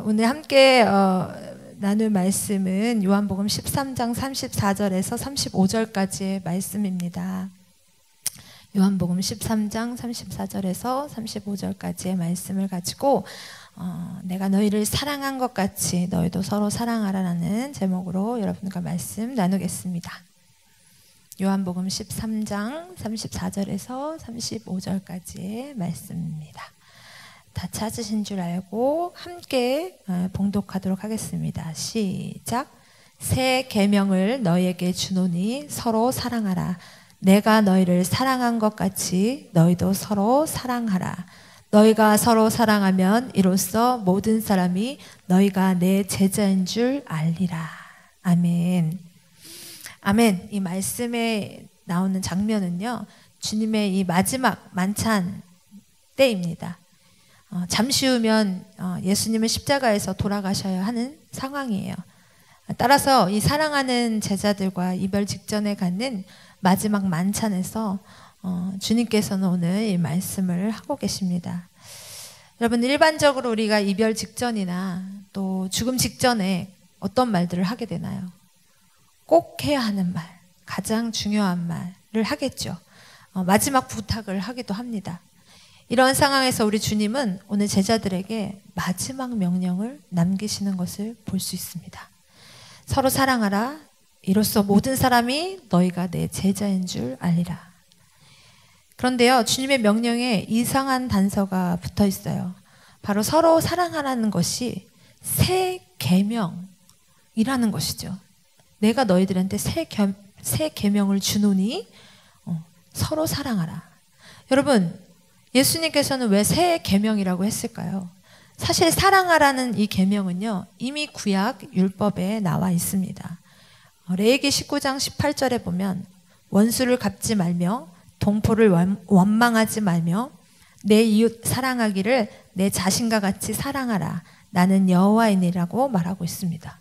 오늘 함께 나눌 말씀은 요한복음 13장 34절에서 35절까지의 말씀입니다. 요한복음 13장 34절에서 35절까지의 말씀을 가지고 내가 너희를 사랑한 것 같이 너희도 서로 사랑하라라는 제목으로 여러분과 말씀 나누겠습니다. 요한복음 13장 34절에서 35절까지의 말씀입니다. 다 찾으신 줄 알고 함께 봉독하도록 하겠습니다. 시작. 새 계명을 너희에게 주노니 서로 사랑하라. 내가 너희를 사랑한 것 같이 너희도 서로 사랑하라. 너희가 서로 사랑하면 이로써 모든 사람이 너희가 내 제자인 줄 알리라. 아멘. 아멘. 이 말씀에 나오는 장면은요, 주님의 이 마지막 만찬 때입니다. 잠시 후면 예수님은 십자가에서 돌아가셔야 하는 상황이에요. 따라서 이 사랑하는 제자들과 이별 직전에 갖는 마지막 만찬에서 주님께서는 오늘 이 말씀을 하고 계십니다. 여러분, 일반적으로 우리가 이별 직전이나 또 죽음 직전에 어떤 말들을 하게 되나요? 꼭 해야 하는 말, 가장 중요한 말을 하겠죠. 마지막 부탁을 하기도 합니다. 이런 상황에서 우리 주님은 오늘 제자들에게 마지막 명령을 남기시는 것을 볼 수 있습니다. 서로 사랑하라. 이로써 모든 사람이 너희가 내 제자인 줄 알리라. 그런데요, 주님의 명령에 이상한 단서가 붙어 있어요. 바로 서로 사랑하라는 것이 새 계명이라는 것이죠. 내가 너희들한테 새 계명을 주노니 서로 사랑하라. 여러분, 예수님께서는 왜 새 계명이라고 했을까요? 사실 사랑하라는 이 계명은요, 이미 구약 율법에 나와 있습니다. 레위기 19장 18절에 보면 원수를 갚지 말며 동포를 원망하지 말며 내 이웃 사랑하기를 내 자신과 같이 사랑하라. 나는 여호와이니라고 말하고 있습니다.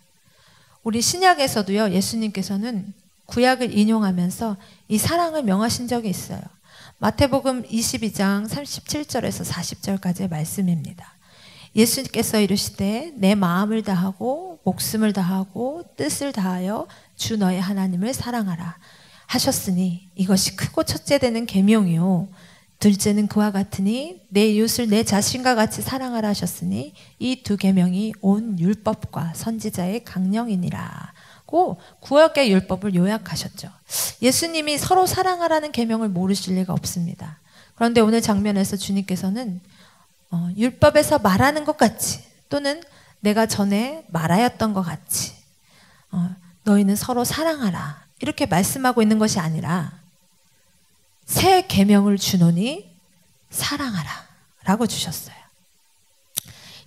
우리 신약에서도요, 예수님께서는 구약을 인용하면서 이 사랑을 명하신 적이 있어요. 마태복음 22장 37절에서 40절까지의 말씀입니다. 예수님께서 이르시되 내 마음을 다하고 목숨을 다하고 뜻을 다하여 주 너의 하나님을 사랑하라 하셨으니 이것이 크고 첫째 되는 계명이요 둘째는 그와 같으니 내 이웃을 내 자신과 같이 사랑하라 하셨으니 이 두 계명이 온 율법과 선지자의 강령이니라. 구약의 율법을 요약하셨죠. 예수님이 서로 사랑하라는 계명을 모르실 리가 없습니다. 그런데 오늘 장면에서 주님께서는 율법에서 말하는 것 같이 또는 내가 전에 말하였던 것 같이 너희는 서로 사랑하라 이렇게 말씀하고 있는 것이 아니라 새 계명을 주노니 사랑하라 라고 주셨어요.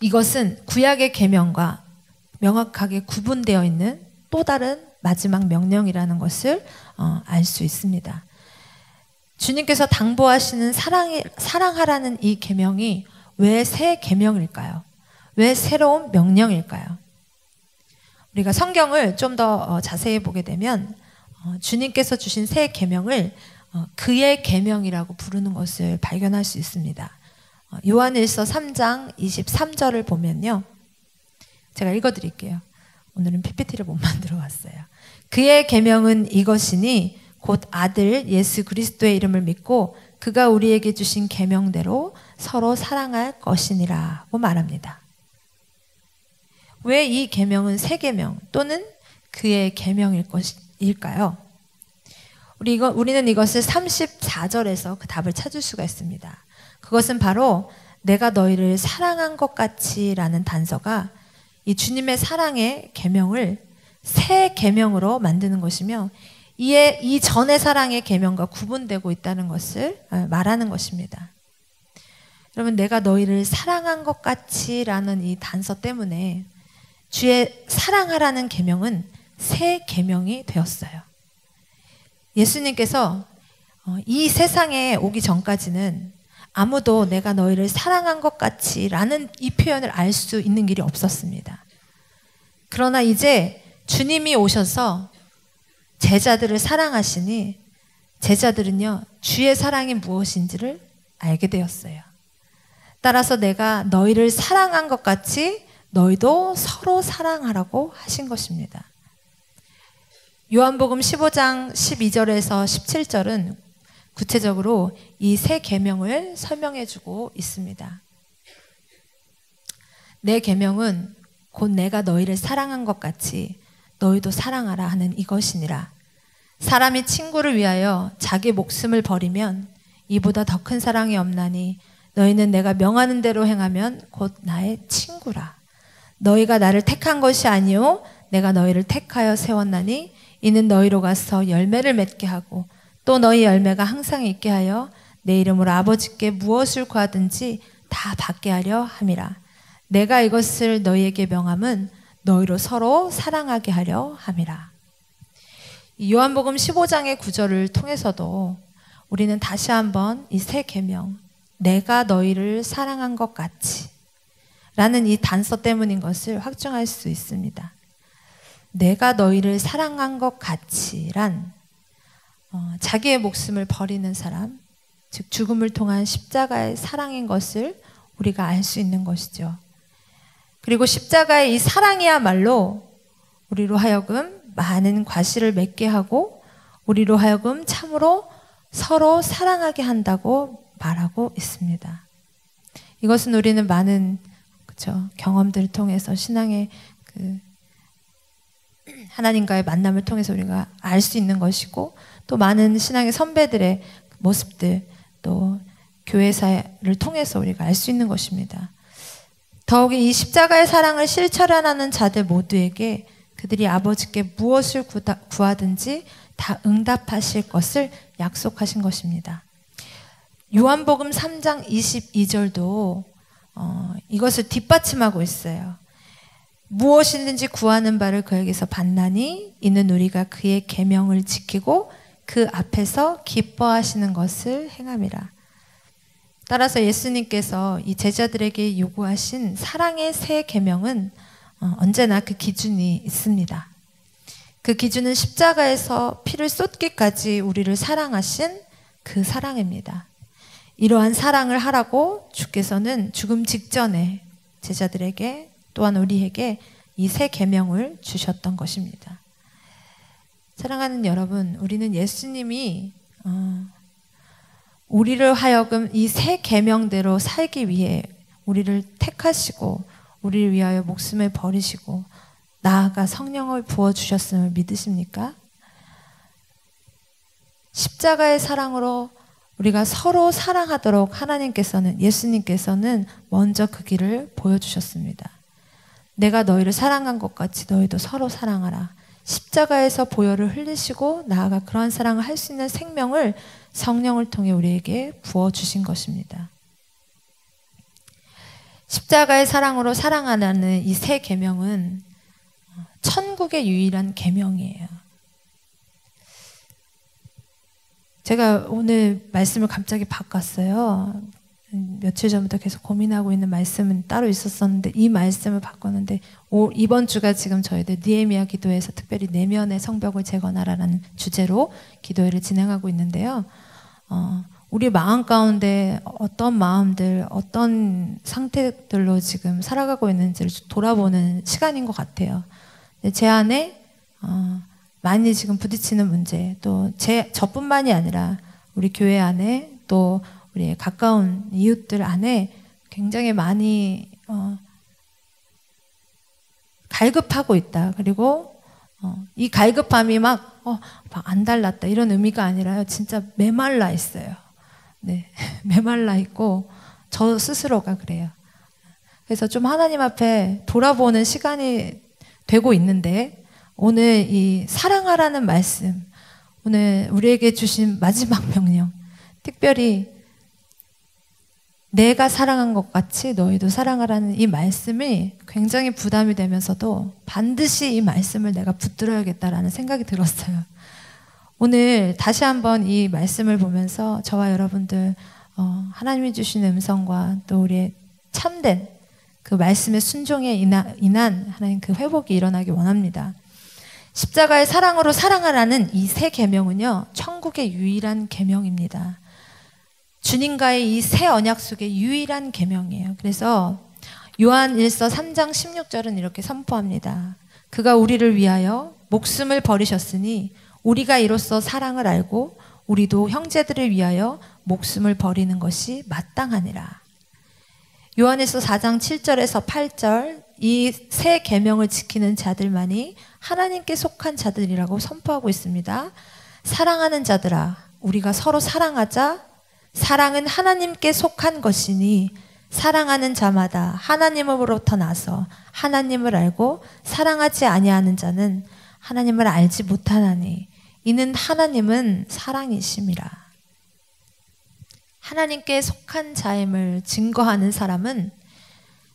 이것은 구약의 계명과 명확하게 구분되어 있는 또 다른 마지막 명령이라는 것을 알 수 있습니다. 주님께서 당부하시는 사랑하라는 이 계명이 왜 새 계명일까요? 왜 새로운 명령일까요? 우리가 성경을 좀 더 자세히 보게 되면 주님께서 주신 새 계명을 그의 계명이라고 부르는 것을 발견할 수 있습니다. 요한일서 3장 23절을 보면요. 제가 읽어드릴게요. 오늘은 PPT를 못 만들어 왔어요. 그의 계명은 이것이니 곧 아들 예수 그리스도의 이름을 믿고 그가 우리에게 주신 계명대로 서로 사랑할 것이니라고 말합니다. 왜 이 계명은 새 계명 또는 그의 계명일까요? 우리는 이것을 34절에서 그 답을 찾을 수가 있습니다. 그것은 바로 내가 너희를 사랑한 것 같이라는 단서가 이 주님의 사랑의 계명을 새 계명으로 만드는 것이며 이에 이 전의 사랑의 계명과 구분되고 있다는 것을 말하는 것입니다. 여러분, 내가 너희를 사랑한 것 같이라는 이 단서 때문에 주의 사랑하라는 계명은 새 계명이 되었어요. 예수님께서 이 세상에 오기 전까지는 아무도 내가 너희를 사랑한 것 같이 라는 이 표현을 알 수 있는 길이 없었습니다. 그러나 이제 주님이 오셔서 제자들을 사랑하시니 제자들은요, 주의 사랑이 무엇인지를 알게 되었어요. 따라서 내가 너희를 사랑한 것 같이 너희도 서로 사랑하라고 하신 것입니다. 요한복음 15장 12절에서 17절은 구체적으로 이 세 계명을 설명해 주고 있습니다. 내 계명은 곧 내가 너희를 사랑한 것 같이 너희도 사랑하라 하는 이것이니라. 사람이 친구를 위하여 자기 목숨을 버리면 이보다 더 큰 사랑이 없나니 너희는 내가 명하는 대로 행하면 곧 나의 친구라. 너희가 나를 택한 것이 아니요 내가 너희를 택하여 세웠나니 이는 너희로 가서 열매를 맺게 하고 또 너희 열매가 항상 있게 하여 내 이름으로 아버지께 무엇을 구하든지 다 받게 하려 함이라. 내가 이것을 너희에게 명함은 너희로 서로 사랑하게 하려 함이라. 요한복음 15장의 구절을 통해서도 우리는 다시 한번 이 세 계명, 내가 너희를 사랑한 것 같이 라는 이 단서 때문인 것을 확증할 수 있습니다. 내가 너희를 사랑한 것 같이란 자기의 목숨을 버리는 사람, 즉 죽음을 통한 십자가의 사랑인 것을 우리가 알 수 있는 것이죠. 그리고 십자가의 이 사랑이야말로 우리로 하여금 많은 과실을 맺게 하고 우리로 하여금 참으로 서로 사랑하게 한다고 말하고 있습니다. 이것은 우리는 많은 경험들을 통해서 신앙의 하나님과의 만남을 통해서 우리가 알 수 있는 것이고 또 많은 신앙의 선배들의 모습들 또 교회사를 통해서 우리가 알 수 있는 것입니다. 더욱이 이 십자가의 사랑을 실천하는 자들 모두에게 그들이 아버지께 무엇을 구하든지 다 응답하실 것을 약속하신 것입니다. 요한복음 3장 22절도 이것을 뒷받침하고 있어요. 무엇이든지 구하는 바를 그에게서 받나니 이는 우리가 그의 계명을 지키고 그 앞에서 기뻐하시는 것을 행함이라. 따라서 예수님께서 이 제자들에게 요구하신 사랑의 세 계명은 언제나 그 기준이 있습니다. 그 기준은 십자가에서 피를 쏟기까지 우리를 사랑하신 그 사랑입니다. 이러한 사랑을 하라고 주께서는 죽음 직전에 제자들에게 또한 우리에게 이 세 계명을 주셨던 것입니다. 사랑하는 여러분, 우리는 예수님이 우리를 하여금 이 세 계명대로 살기 위해 우리를 택하시고 우리를 위하여 목숨을 버리시고 나아가 성령을 부어주셨음을 믿으십니까? 십자가의 사랑으로 우리가 서로 사랑하도록 예수님께서는 먼저 그 길을 보여주셨습니다. 내가 너희를 사랑한 것 같이 너희도 서로 사랑하라. 십자가에서 보혈을 흘리시고 나아가 그러한 사랑을 할 수 있는 생명을 성령을 통해 우리에게 부어주신 것입니다. 십자가의 사랑으로 사랑하라는 이 세 계명은 천국의 유일한 계명이에요. 제가 오늘 말씀을 갑자기 바꿨어요. 며칠 전부터 계속 고민하고 있는 말씀은 따로 있었었는데 이 말씀을 바꿨는데 이번 주가 지금 저희들 느헤미야 기도회에서 특별히 내면의 성벽을 재건하라는 주제로 기도회를 진행하고 있는데요. 우리 마음 가운데 어떤 마음들, 어떤 상태들로 지금 살아가고 있는지를 돌아보는 시간인 것 같아요. 제 안에 많이 지금 부딪히는 문제, 또 저뿐만이 아니라 우리 교회 안에 또 우리 가까운 이웃들 안에 굉장히 많이 갈급하고 있다. 그리고 이 갈급함이 막 안 달랐다 이런 의미가 아니라요. 진짜 메말라 있어요. 네, 메말라 있고 저 스스로가 그래요. 그래서 좀 하나님 앞에 돌아보는 시간이 되고 있는데 오늘 이 사랑하라는 말씀, 오늘 우리에게 주신 마지막 명령, 특별히 내가 사랑한 것 같이 너희도 사랑하라는 이 말씀이 굉장히 부담이 되면서도 반드시 이 말씀을 내가 붙들어야겠다라는 생각이 들었어요. 오늘 다시 한번 이 말씀을 보면서 저와 여러분들 하나님이 주신 음성과 또 우리의 참된 그 말씀의 순종에 인한 하나님 그 회복이 일어나기 원합니다. 십자가의 사랑으로 사랑하라는 이 세 계명은요, 천국의 유일한 계명입니다. 주님과의 이 새 언약 속의 유일한 계명이에요. 그래서 요한일서 3장 16절은 이렇게 선포합니다. 그가 우리를 위하여 목숨을 버리셨으니 우리가 이로써 사랑을 알고 우리도 형제들을 위하여 목숨을 버리는 것이 마땅하니라. 요한일서 4장 7절에서 8절, 이 세 계명을 지키는 자들만이 하나님께 속한 자들이라고 선포하고 있습니다. 사랑하는 자들아, 우리가 서로 사랑하자. 사랑은 하나님께 속한 것이니 사랑하는 자마다 하나님으로부터 나서 하나님을 알고 사랑하지 아니하는 자는 하나님을 알지 못하나니 이는 하나님은 사랑이심이라. 하나님께 속한 자임을 증거하는 사람은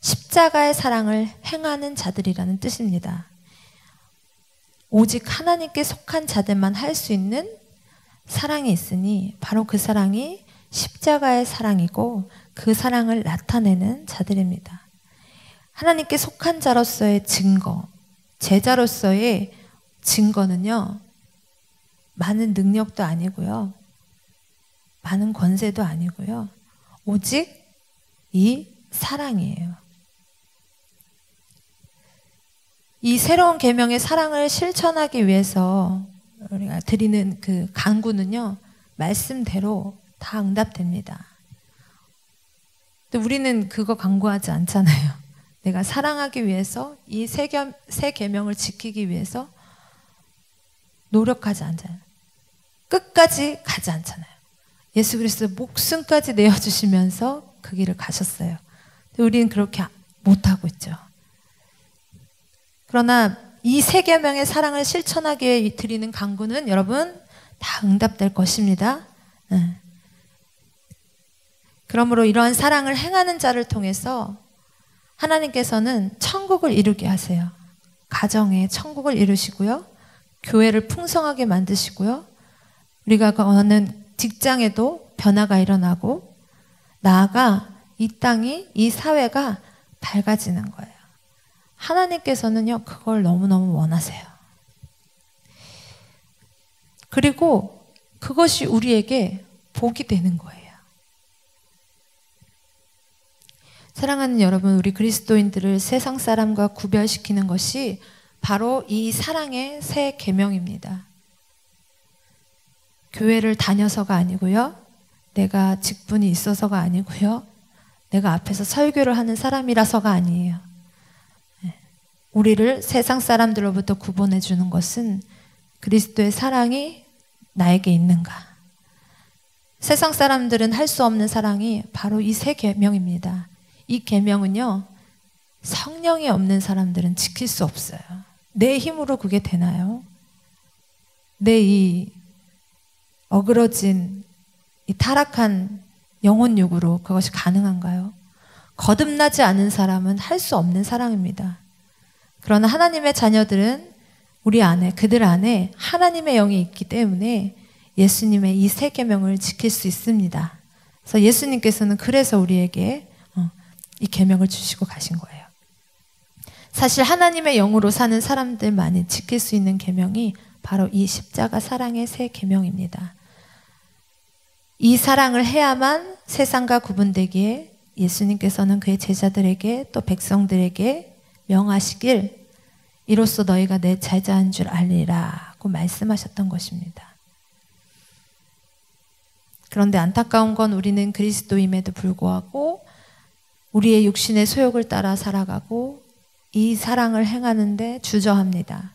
십자가의 사랑을 행하는 자들이라는 뜻입니다. 오직 하나님께 속한 자들만 할 수 있는 사랑이 있으니 바로 그 사랑이 십자가의 사랑이고 그 사랑을 나타내는 자들입니다. 하나님께 속한 자로서의 증거, 제자로서의 증거는요, 많은 능력도 아니고요, 많은 권세도 아니고요, 오직 이 사랑이에요. 이 새로운 계명의 사랑을 실천하기 위해서 우리가 드리는 그 간구는요, 말씀대로 다 응답됩니다. 근데 우리는 그거 간구하지 않잖아요. 내가 사랑하기 위해서 이 세 계명을 지키기 위해서 노력하지 않잖아요. 끝까지 가지 않잖아요. 예수 그리스도 목숨까지 내어주시면서 그 길을 가셨어요. 근데 우리는 그렇게 못하고 있죠. 그러나 이 세 계명의 사랑을 실천하기 위해 드리는 간구는 여러분 다 응답될 것입니다. 그러므로 이러한 사랑을 행하는 자를 통해서 하나님께서는 천국을 이루게 하세요. 가정에 천국을 이루시고요, 교회를 풍성하게 만드시고요, 우리가 어느 직장에도 변화가 일어나고, 나아가 이 땅이, 이 사회가 밝아지는 거예요. 하나님께서는요, 그걸 너무너무 원하세요. 그리고 그것이 우리에게 복이 되는 거예요. 사랑하는 여러분, 우리 그리스도인들을 세상 사람과 구별시키는 것이 바로 이 사랑의 새 계명입니다. 교회를 다녀서가 아니고요, 내가 직분이 있어서가 아니고요, 내가 앞에서 설교를 하는 사람이라서가 아니에요. 우리를 세상 사람들로부터 구분해 주는 것은 그리스도의 사랑이 나에게 있는가. 세상 사람들은 할 수 없는 사랑이 바로 이 새 계명입니다. 이 계명은요, 성령이 없는 사람들은 지킬 수 없어요. 내 힘으로 그게 되나요? 내 이 어그러진 이 타락한 영혼육으로 그것이 가능한가요? 거듭나지 않은 사람은 할 수 없는 사랑입니다. 그러나 하나님의 자녀들은 우리 안에, 그들 안에 하나님의 영이 있기 때문에 예수님의 이 세 계명을 지킬 수 있습니다. 그래서 예수님께서는 그래서 우리에게 이 계명을 주시고 가신 거예요. 사실 하나님의 영으로 사는 사람들만이 지킬 수 있는 계명이 바로 이 십자가 사랑의 새 계명입니다. 이 사랑을 해야만 세상과 구분되기에 예수님께서는 그의 제자들에게 또 백성들에게 명하시길, 이로써 너희가 내 제자인 줄 알리라고 말씀하셨던 것입니다. 그런데 안타까운 건 우리는 그리스도임에도 불구하고 우리의 육신의 소욕을 따라 살아가고 이 사랑을 행하는데 주저합니다.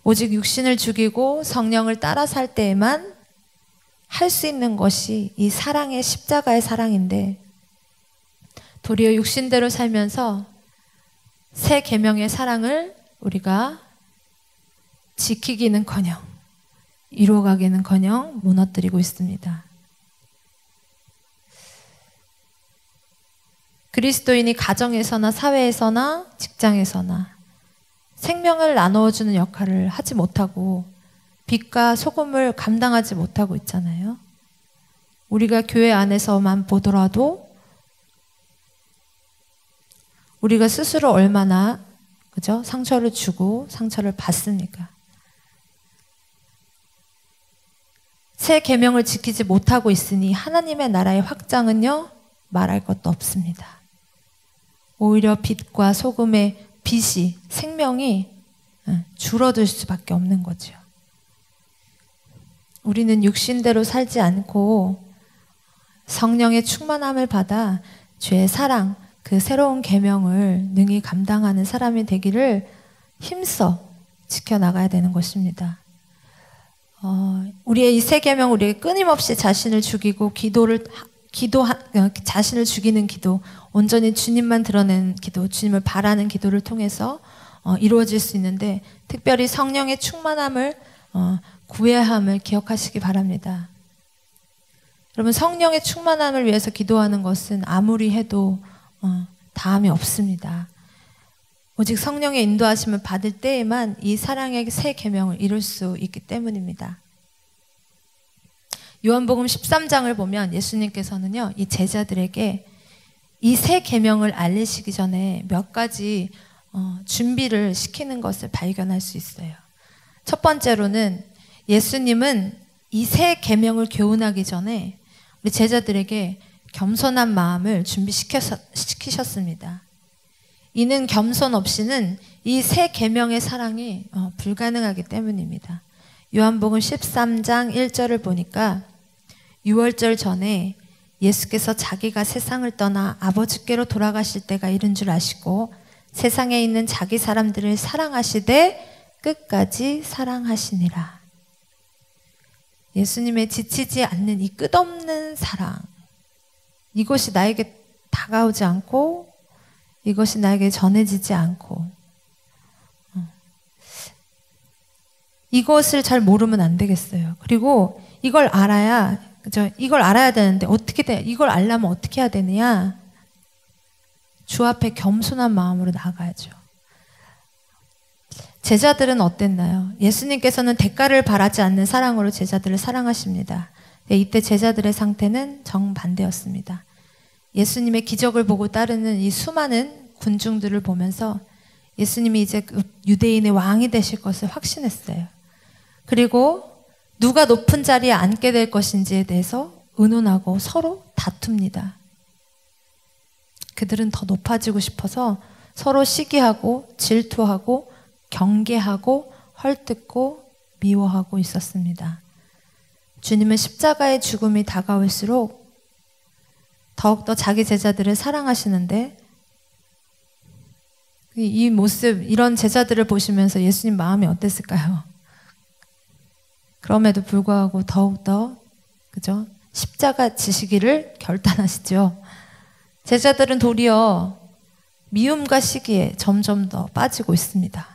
오직 육신을 죽이고 성령을 따라 살 때에만 할 수 있는 것이 이 사랑의 십자가의 사랑인데, 도리어 육신대로 살면서 새 계명의 사랑을 우리가 지키기는커녕 이루어가기는커녕 무너뜨리고 있습니다. 그리스도인이 가정에서나 사회에서나 직장에서나 생명을 나누어주는 역할을 하지 못하고 빛과 소금을 감당하지 못하고 있잖아요. 우리가 교회 안에서만 보더라도 우리가 스스로 얼마나, 그죠? 상처를 주고 상처를 받습니까? 새 계명을 지키지 못하고 있으니 하나님의 나라의 확장은요, 말할 것도 없습니다. 오히려 빛과 소금의 빛이, 생명이 줄어들 수밖에 없는 거죠. 우리는 육신대로 살지 않고 성령의 충만함을 받아 죄의 사랑, 그 새로운 계명을 능히 감당하는 사람이 되기를 힘써 지켜나가야 되는 것입니다. 우리의 이 새 계명, 우리에게 끊임없이 자신을 죽이고 자신을 죽이는 기도, 온전히 주님만 드러내는 기도, 주님을 바라는 기도를 통해서 이루어질 수 있는데, 특별히 성령의 충만함을 구해야 함을 기억하시기 바랍니다. 여러분, 성령의 충만함을 위해서 기도하는 것은 아무리 해도 다함이 없습니다. 오직 성령의 인도하심을 받을 때에만 이 사랑의 새 계명을 이룰 수 있기 때문입니다. 요한복음 13장을 보면 예수님께서는요, 이 제자들에게 이 새 계명을 알리시기 전에 몇 가지 준비를 시키는 것을 발견할 수 있어요. 첫 번째로는 예수님은 이 새 계명을 교훈하기 전에 우리 제자들에게 겸손한 마음을 준비시키셨습니다. 이는 겸손 없이는 이 새 계명의 사랑이 불가능하기 때문입니다. 요한복음 13장 1절을 보니까 유월절 전에 예수께서 자기가 세상을 떠나 아버지께로 돌아가실 때가 이른 줄 아시고 세상에 있는 자기 사람들을 사랑하시되 끝까지 사랑하시니라. 예수님의 지치지 않는 이 끝없는 사랑, 이것이 나에게 다가오지 않고 이것이 나에게 전해지지 않고 이것을 잘 모르면 안 되겠어요. 그리고 이걸 알아야, 그죠? 이걸 알아야 되는데 어떻게 돼? 이걸 알려면 어떻게 해야 되느냐? 주 앞에 겸손한 마음으로 나가야죠. 제자들은 어땠나요? 예수님께서는 대가를 바라지 않는 사랑으로 제자들을 사랑하십니다. 이때 제자들의 상태는 정반대였습니다. 예수님의 기적을 보고 따르는 이 수많은 군중들을 보면서 예수님이 이제 유대인의 왕이 되실 것을 확신했어요. 그리고 누가 높은 자리에 앉게 될 것인지에 대해서 의논하고 서로 다툽니다. 그들은 더 높아지고 싶어서 서로 시기하고 질투하고 경계하고 헐뜯고 미워하고 있었습니다. 주님은 십자가의 죽음이 다가올수록 더욱더 자기 제자들을 사랑하시는데, 이 모습, 이런 제자들을 보시면서 예수님 마음이 어땠을까요? 그럼에도 불구하고 더욱더, 그죠? 십자가 지시기를 결단하시죠. 제자들은 도리어 미움과 시기에 점점 더 빠지고 있습니다.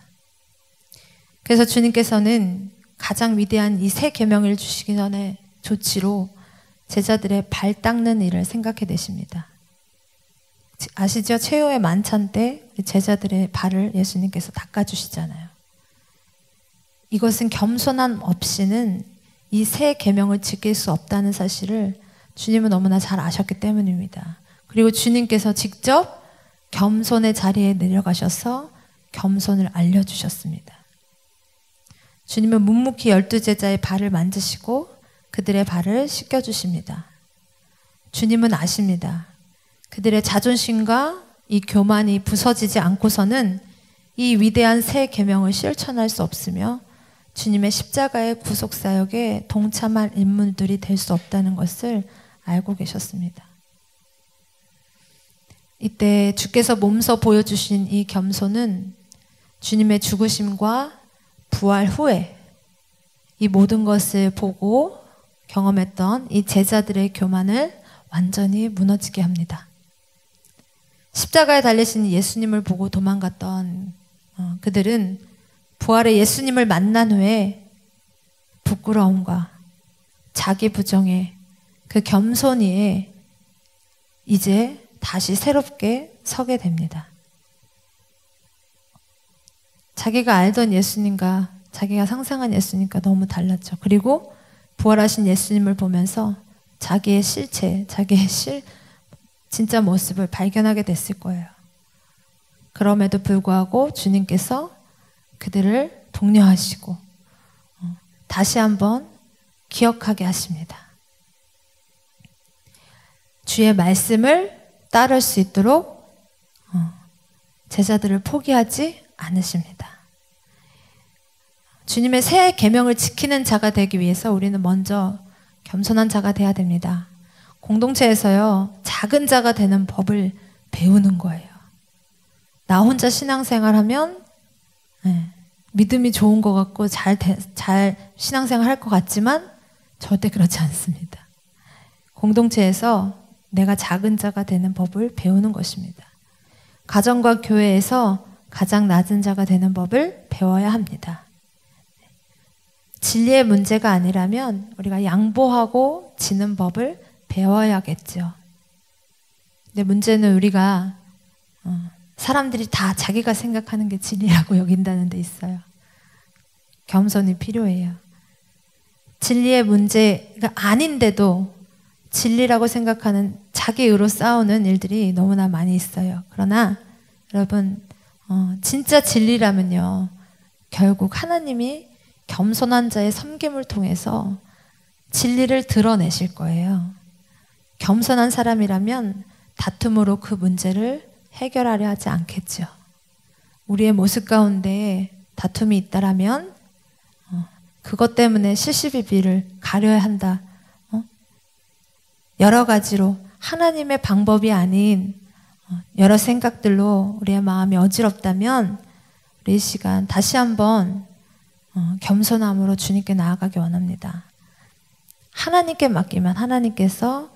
그래서 주님께서는 가장 위대한 이 새 계명을 주시기 전에 조치로 제자들의 발 닦는 일을 생각해 내십니다. 아시죠? 최후의 만찬 때 제자들의 발을 예수님께서 닦아주시잖아요. 이것은 겸손함 없이는 이 새 계명을 지킬 수 없다는 사실을 주님은 너무나 잘 아셨기 때문입니다. 그리고 주님께서 직접 겸손의 자리에 내려가셔서 겸손을 알려주셨습니다. 주님은 묵묵히 12제자의 발을 만지시고 그들의 발을 씻겨주십니다. 주님은 아십니다. 그들의 자존심과 이 교만이 부서지지 않고서는 이 위대한 새 계명을 실천할 수 없으며 주님의 십자가의 구속사역에 동참할 인물들이 될 수 없다는 것을 알고 계셨습니다. 이때 주께서 몸소 보여주신 이 겸손은 주님의 죽으심과 부활 후에 이 모든 것을 보고 경험했던 이 제자들의 교만을 완전히 무너지게 합니다. 십자가에 달리신 예수님을 보고 도망갔던 그들은 부활의 예수님을 만난 후에 부끄러움과 자기 부정에 그 겸손이에 이제 다시 새롭게 서게 됩니다. 자기가 알던 예수님과 자기가 상상한 예수님과 너무 달랐죠. 그리고 부활하신 예수님을 보면서 자기의 실체, 자기의 진짜 모습을 발견하게 됐을 거예요. 그럼에도 불구하고 주님께서 그들을 독려하시고 다시 한번 기억하게 하십니다. 주의 말씀을 따를 수 있도록 제자들을 포기하지 않으십니다. 주님의 새 계명을 지키는 자가 되기 위해서 우리는 먼저 겸손한 자가 돼야 됩니다. 공동체에서요, 작은 자가 되는 법을 배우는 거예요. 나 혼자 신앙생활하면 믿음이 좋은 것 같고 잘 신앙생활 할 것 같지만 절대 그렇지 않습니다. 공동체에서 내가 작은 자가 되는 법을 배우는 것입니다. 가정과 교회에서 가장 낮은 자가 되는 법을 배워야 합니다. 진리의 문제가 아니라면 우리가 양보하고 지는 법을 배워야겠죠. 근데 문제는 우리가 사람들이 다 자기가 생각하는 게 진리라고 여긴다는 데 있어요. 겸손이 필요해요. 진리의 문제가 아닌데도 진리라고 생각하는 자기 의로 싸우는 일들이 너무나 많이 있어요. 그러나 여러분, 진짜 진리라면요, 결국 하나님이 겸손한 자의 섬김을 통해서 진리를 드러내실 거예요. 겸손한 사람이라면 다툼으로 그 문제를 해결하려 하지 않겠죠. 우리의 모습 가운데 다툼이 있다라면 그것 때문에 시시비비를 가려야 한다. 여러 가지로 하나님의 방법이 아닌 여러 생각들로 우리의 마음이 어지럽다면 우리 이 시간 다시 한번 겸손함으로 주님께 나아가기 원합니다. 하나님께 맡기면 하나님께서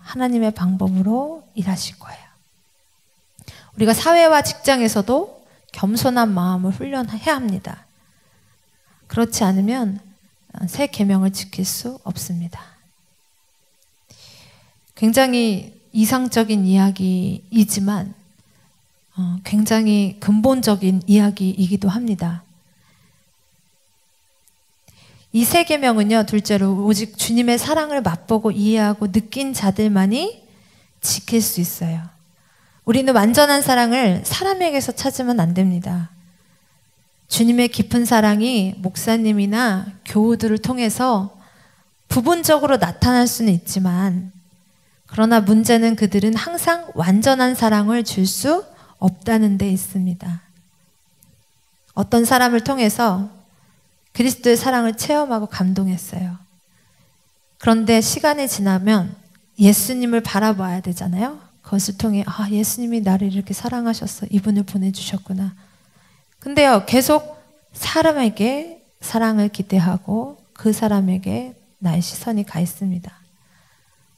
하나님의 방법으로 일하실 거예요. 우리가 사회와 직장에서도 겸손한 마음을 훈련해야 합니다. 그렇지 않으면 새 계명을 지킬 수 없습니다. 굉장히 이상적인 이야기이지만 굉장히 근본적인 이야기이기도 합니다. 이 새 계명은요, 둘째로 오직 주님의 사랑을 맛보고 이해하고 느낀 자들만이 지킬 수 있어요. 우리는 완전한 사랑을 사람에게서 찾으면 안 됩니다. 주님의 깊은 사랑이 목사님이나 교우들을 통해서 부분적으로 나타날 수는 있지만, 그러나 문제는 그들은 항상 완전한 사랑을 줄 수 없다는 데 있습니다. 어떤 사람을 통해서 그리스도의 사랑을 체험하고 감동했어요. 그런데 시간이 지나면 예수님을 바라봐야 되잖아요. 그것을 통해 예수님이 나를 이렇게 사랑하셔서 이분을 보내주셨구나. 근데요, 계속 사람에게 사랑을 기대하고 그 사람에게 나의 시선이 가 있습니다.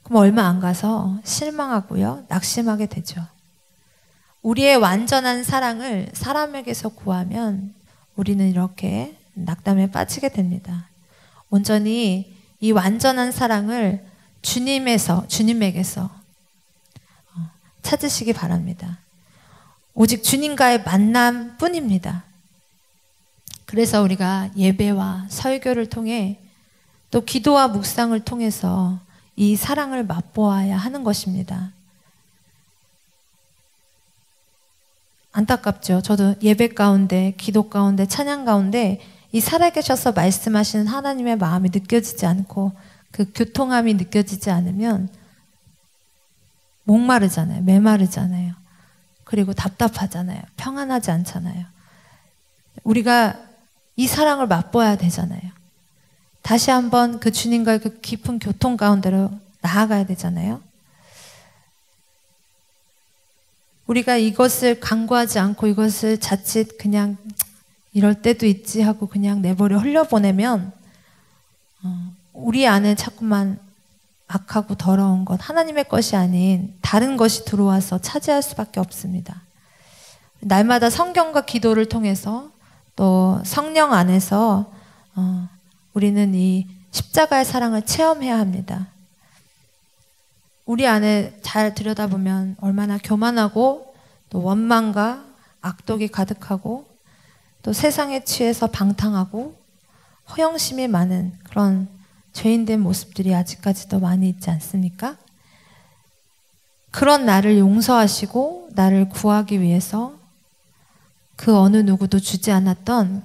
그럼 얼마 안 가서 실망하고요, 낙심하게 되죠. 우리의 완전한 사랑을 사람에게서 구하면 우리는 이렇게 낙담에 빠지게 됩니다. 온전히 이 완전한 사랑을 주님에게서 찾으시기 바랍니다. 오직 주님과의 만남 뿐입니다. 그래서 우리가 예배와 설교를 통해 또 기도와 묵상을 통해서 이 사랑을 맛보아야 하는 것입니다. 안타깝죠. 저도 예배 가운데, 기도 가운데, 찬양 가운데 이 살아계셔서 말씀하시는 하나님의 마음이 느껴지지 않고 그 교통함이 느껴지지 않으면 목마르잖아요. 메마르잖아요. 그리고 답답하잖아요. 평안하지 않잖아요. 우리가 이 사랑을 맛보아야 되잖아요. 다시 한번 그 주님과의 그 깊은 교통 가운데로 나아가야 되잖아요. 우리가 이것을 간구하지 않고 이것을 자칫 그냥 이럴 때도 있지 하고 그냥 내버려 흘려보내면 우리 안에 자꾸만 악하고 더러운 것, 하나님의 것이 아닌 다른 것이 들어와서 차지할 수밖에 없습니다. 날마다 성경과 기도를 통해서 또 성령 안에서 우리는 이 십자가의 사랑을 체험해야 합니다. 우리 안에 잘 들여다보면 얼마나 교만하고 또 원망과 악독이 가득하고 또 세상에 취해서 방탕하고 허영심이 많은 그런 죄인된 모습들이 아직까지도 많이 있지 않습니까? 그런 나를 용서하시고 나를 구하기 위해서 그 어느 누구도 주지 않았던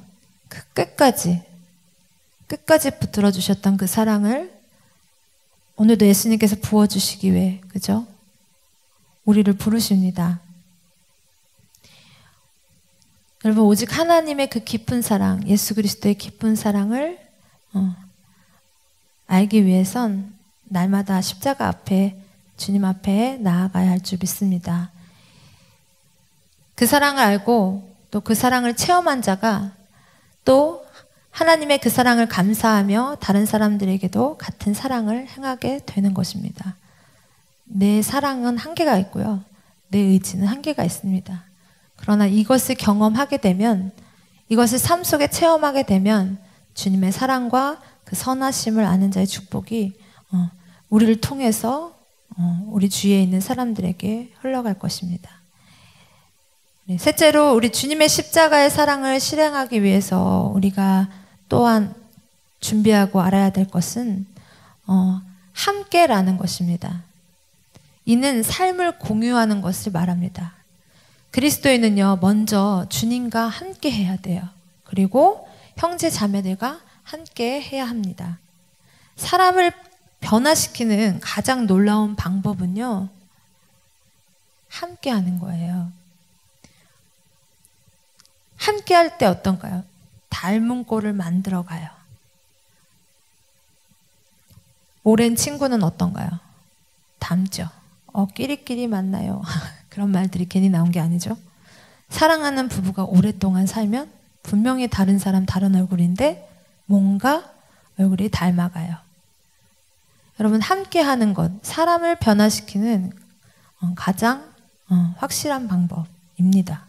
그 끝까지 붙들어 주셨던 그 사랑을 오늘도 예수님께서 부어주시기 위해, 그죠? 우리를 부르십니다. 여러분, 오직 하나님의 그 깊은 사랑, 예수 그리스도의 깊은 사랑을 알기 위해선 날마다 십자가 앞에, 주님 앞에 나아가야 할 줄 믿습니다. 그 사랑을 알고 또 그 사랑을 체험한 자가 또 하나님의 그 사랑을 감사하며 다른 사람들에게도 같은 사랑을 행하게 되는 것입니다. 내 사랑은 한계가 있고요. 내 의지는 한계가 있습니다. 그러나 이것을 경험하게 되면, 이것을 삶 속에 체험하게 되면 주님의 사랑과 그 선하심을 아는 자의 축복이 우리를 통해서 우리 주위에 있는 사람들에게 흘러갈 것입니다. 네, 셋째로 우리 주님의 십자가의 사랑을 실행하기 위해서 우리가 또한 준비하고 알아야 될 것은 함께라는 것입니다. 이는 삶을 공유하는 것을 말합니다. 그리스도인은요, 먼저 주님과 함께 해야 돼요. 그리고 형제 자매들과 함께 해야 합니다. 사람을 변화시키는 가장 놀라운 방법은요, 함께 하는 거예요. 함께 할 때 어떤가요? 닮은 꼴을 만들어 가요. 오랜 친구는 어떤가요? 닮죠. 끼리끼리 만나요. 그런 말들이 괜히 나온 게 아니죠. 사랑하는 부부가 오랫동안 살면 분명히 다른 사람, 다른 얼굴인데 뭔가 얼굴이 닮아가요. 여러분, 함께 하는 것, 사람을 변화시키는 가장 확실한 방법입니다.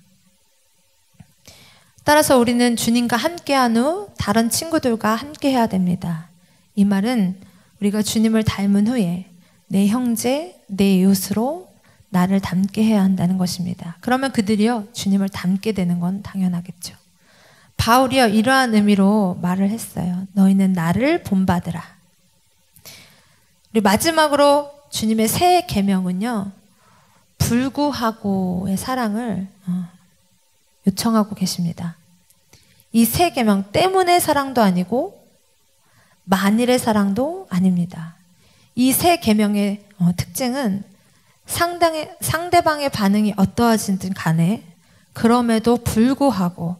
따라서 우리는 주님과 함께한 후 다른 친구들과 함께 해야 됩니다. 이 말은 우리가 주님을 닮은 후에 내 형제, 내 이웃으로 나를 닮게 해야 한다는 것입니다. 그러면 그들이요, 주님을 닮게 되는 건 당연하겠죠. 바울이요, 이러한 의미로 말을 했어요. 너희는 나를 본받으라. 우리 마지막으로 주님의 새 계명은요, 불구하고의 사랑을 요청하고 계십니다. 이 새 계명 때문에 사랑도 아니고 만일의 사랑도 아닙니다. 이 새 계명의 특징은 상대방의 반응이 어떠하신든 간에 그럼에도 불구하고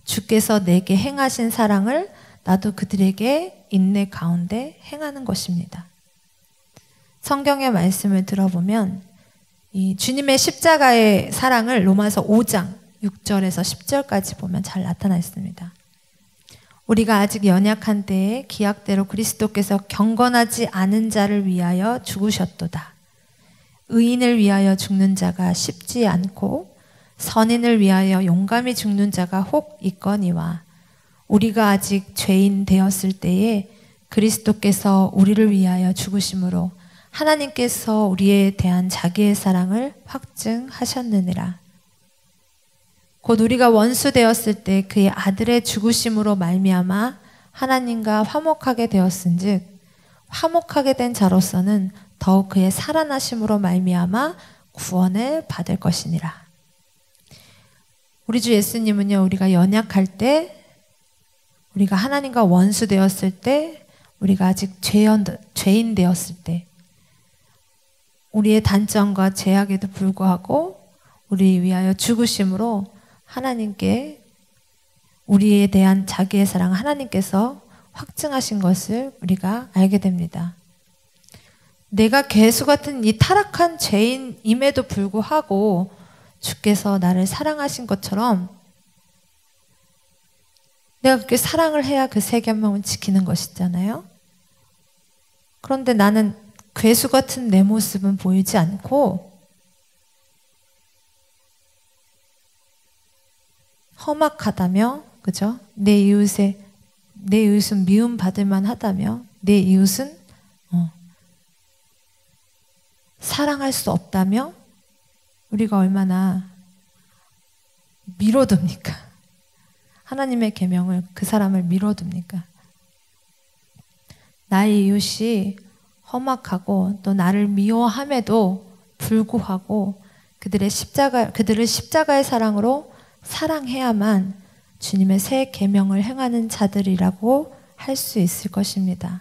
주께서 내게 행하신 사랑을 나도 그들에게 인내 가운데 행하는 것입니다. 성경의 말씀을 들어보면 이 주님의 십자가의 사랑을 로마서 5장 6절에서 10절까지 보면 잘 나타나 있습니다. 우리가 아직 연약한 때에 기약대로 그리스도께서 경건하지 않은 자를 위하여 죽으셨도다. 의인을 위하여 죽는 자가 쉽지 않고 선인을 위하여 용감히 죽는 자가 혹 있거니와 우리가 아직 죄인 되었을 때에 그리스도께서 우리를 위하여 죽으심으로 하나님께서 우리에 대한 자기의 사랑을 확증하셨느니라. 곧 우리가 원수 되었을 때 그의 아들의 죽으심으로 말미암아 하나님과 화목하게 되었은즉 화목하게 된 자로서는 더욱 그의 살아나심으로 말미암아 구원을 받을 것이니라. 우리 주 예수님은요, 우리가 연약할 때, 우리가 하나님과 원수 되었을 때, 우리가 아직 죄인 되었을 때, 우리의 단점과 죄악에도 불구하고 우리 위하여 죽으심으로 하나님께 우리에 대한 자기의 사랑 하나님께서 확증하신 것을 우리가 알게 됩니다. 내가 괴수 같은 이 타락한 죄인임에도 불구하고 주께서 나를 사랑하신 것처럼 내가 그렇게 사랑을 해야 그 새 계명을 지키는 것이잖아요. 그런데 나는 괴수 같은 내 모습은 보이지 않고 험악하다며, 그죠? 내 이웃은 미움 받을 만하다며, 내 이웃은 사랑할 수 없다며, 우리가 얼마나 미뤄둡니까? 하나님의 계명을, 그 사람을 미뤄둡니까? 나의 이웃이 험악하고 또 나를 미워함에도 불구하고 그들을 십자가의 사랑으로 사랑해야만 주님의 새 계명을 행하는 자들이라고 할 수 있을 것입니다.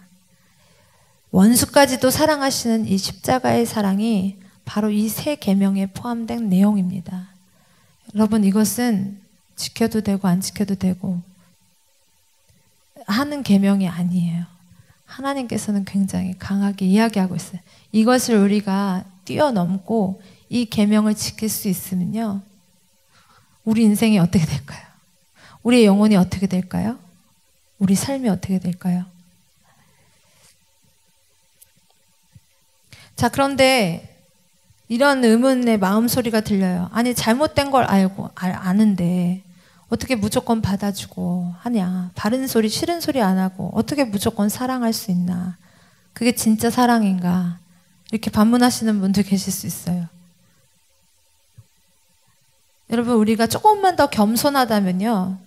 원수까지도 사랑하시는 이 십자가의 사랑이 바로 이 새 계명에 포함된 내용입니다. 여러분, 이것은 지켜도 되고 안 지켜도 되고 하는 계명이 아니에요. 하나님께서는 굉장히 강하게 이야기하고 있어요. 이것을 우리가 뛰어넘고 이 계명을 지킬 수 있으면요, 우리 인생이 어떻게 될까요? 우리의 영혼이 어떻게 될까요? 우리 삶이 어떻게 될까요? 자, 그런데 이런 의문의 마음소리가 들려요. 아니, 잘못된 걸 아는데 어떻게 무조건 받아주고 하냐. 바른 소리, 싫은 소리 안 하고 어떻게 무조건 사랑할 수 있나. 그게 진짜 사랑인가. 이렇게 반문하시는 분들 계실 수 있어요. 여러분, 우리가 조금만 더 겸손하다면요,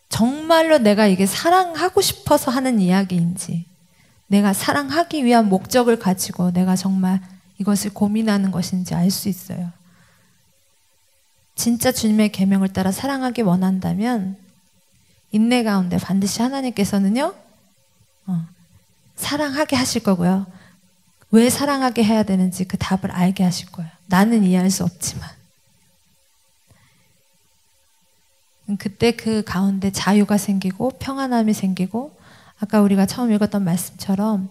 정말로 내가 이게 사랑하고 싶어서 하는 이야기인지, 내가 사랑하기 위한 목적을 가지고 내가 정말 이것을 고민하는 것인지 알 수 있어요. 진짜 주님의 계명을 따라 사랑하기 원한다면 인내 가운데 반드시 하나님께서는요, 사랑하게 하실 거고요. 왜 사랑하게 해야 되는지 그 답을 알게 하실 거예요. 나는 이해할 수 없지만. 그때 그 가운데 자유가 생기고 평안함이 생기고, 아까 우리가 처음 읽었던 말씀처럼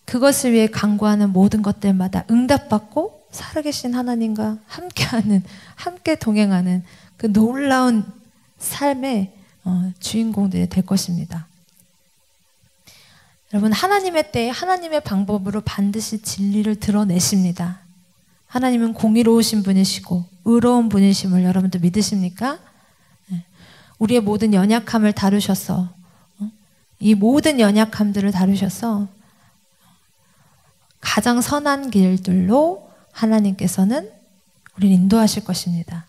그것을 위해 간구하는 모든 것들마다 응답받고 살아계신 하나님과 함께하는, 함께 동행하는 그 놀라운 삶의 주인공들이 될 것입니다. 여러분, 하나님의 때에 하나님의 방법으로 반드시 진리를 드러내십니다. 하나님은 공의로우신 분이시고 의로운 분이심을 여러분도 믿으십니까? 우리의 모든 연약함을 다루셔서, 이 모든 연약함들을 다루셔서 가장 선한 길들로 하나님께서는 우리를 인도하실 것입니다.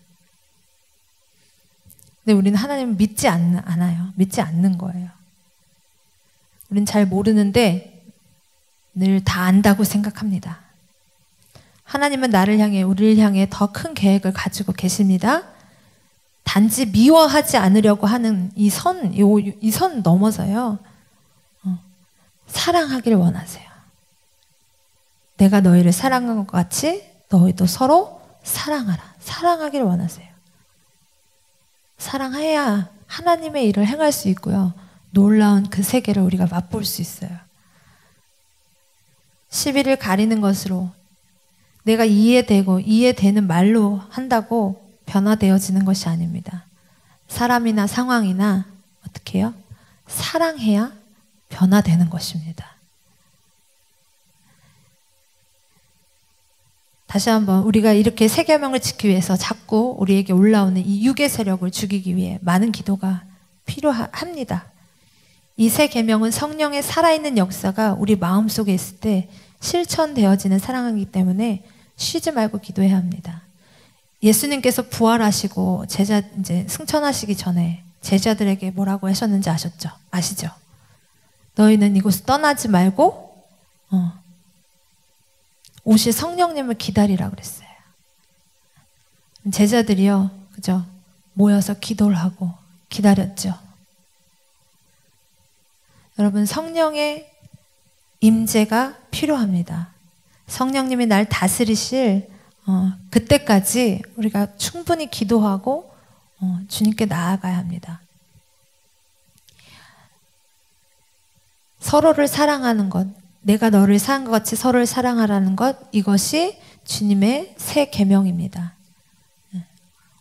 근데 우리는 하나님을 믿지 않아요. 믿지 않는 거예요. 우리는 잘 모르는데 늘 다 안다고 생각합니다. 하나님은 나를 향해, 우리를 향해 더 큰 계획을 가지고 계십니다. 단지 미워하지 않으려고 하는 이 선 넘어서요, 사랑하기를 원하세요. 내가 너희를 사랑한 것 같이 너희도 서로 사랑하라. 사랑하기를 원하세요. 사랑해야 하나님의 일을 행할 수 있고요, 놀라운 그 세계를 우리가 맛볼 수 있어요. 시비를 가리는 것으로, 내가 이해되는 말로 한다고 변화되어지는 것이 아닙니다. 사람이나 상황이나 어떻게 해요? 사랑해야 변화되는 것입니다. 다시 한번, 우리가 이렇게 새 계명을 지키기 위해서 자꾸 우리에게 올라오는 이 육의 세력을 죽이기 위해 많은 기도가 필요합니다. 이 새 계명은 성령의 살아있는 역사가 우리 마음속에 있을 때 실천되어지는 사랑이기 때문에 쉬지 말고 기도해야 합니다. 예수님께서 부활하시고 이제 승천하시기 전에 제자들에게 뭐라고 하셨는지 아시죠? 너희는 이곳을 떠나지 말고 오실 성령님을 기다리라 그랬어요. 제자들이요, 그죠? 모여서 기도를 하고 기다렸죠. 여러분, 성령의 임재가 필요합니다. 성령님이 날 다스리실 그때까지 우리가 충분히 기도하고 주님께 나아가야 합니다. 서로를 사랑하는 것, 내가 너를 사랑한 것 같이 서로를 사랑하라는 것, 이것이 주님의 새 계명입니다.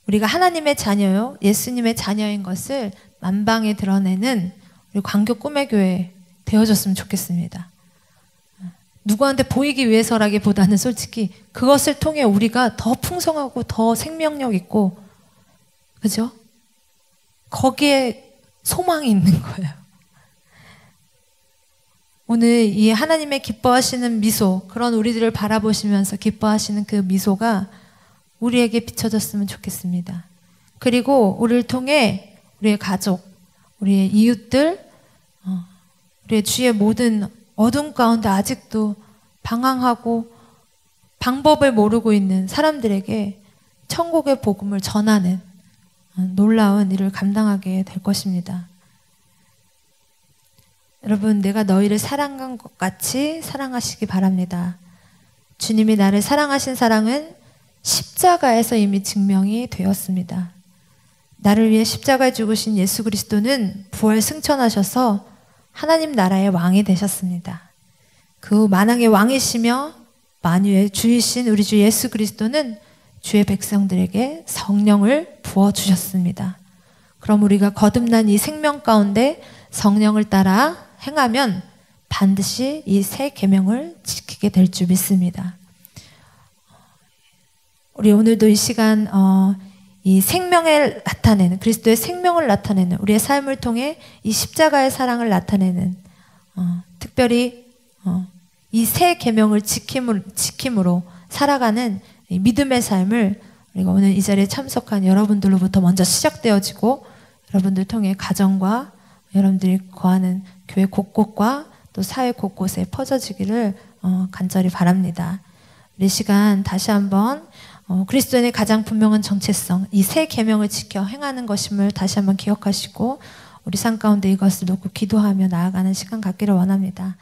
우리가 하나님의 자녀요, 예수님의 자녀인 것을 만방에 드러내는 우리 광교 꿈의 교회 되어줬으면 좋겠습니다. 누구한테 보이기 위해서라기보다는 솔직히 그것을 통해 우리가 더 풍성하고 더 생명력 있고, 그죠? 거기에 소망이 있는 거예요. 오늘 이 하나님의 기뻐하시는 미소, 그런 우리들을 바라보시면서 기뻐하시는 그 미소가 우리에게 비춰졌으면 좋겠습니다. 그리고 우리를 통해 우리의 가족, 우리의 이웃들, 우리의 주위의 모든 어둠 가운데 아직도 방황하고 방법을 모르고 있는 사람들에게 천국의 복음을 전하는 놀라운 일을 감당하게 될 것입니다. 여러분, 내가 너희를 사랑한 것 같이 사랑하시기 바랍니다. 주님이 나를 사랑하신 사랑은 십자가에서 이미 증명이 되었습니다. 나를 위해 십자가에 죽으신 예수 그리스도는 부활 승천하셔서 하나님 나라의 왕이 되셨습니다. 그 만왕의 왕이시며 만유의 주이신 우리 주 예수 그리스도는 주의 백성들에게 성령을 부어주셨습니다. 그럼 우리가 거듭난 이 생명 가운데 성령을 따라 행하면 반드시 이 새 계명을 지키게 될 줄 믿습니다. 우리 오늘도 이 시간 이 생명을 나타내는, 그리스도의 생명을 나타내는, 우리의 삶을 통해 이 십자가의 사랑을 나타내는, 특별히 이 새 계명을 지킴으로 살아가는 이 믿음의 삶을 우리가 오늘 이 자리에 참석한 여러분들로부터 먼저 시작되어지고, 여러분들 통해 가정과 여러분들이 거하는 교회 곳곳과 또 사회 곳곳에 퍼져지기를 간절히 바랍니다. 이 시간 다시 한번 그리스도인의 가장 분명한 정체성, 이 새 계명을 지켜 행하는 것임을 다시 한번 기억하시고 우리 삶 가운데 이것을 놓고 기도하며 나아가는 시간 갖기를 원합니다.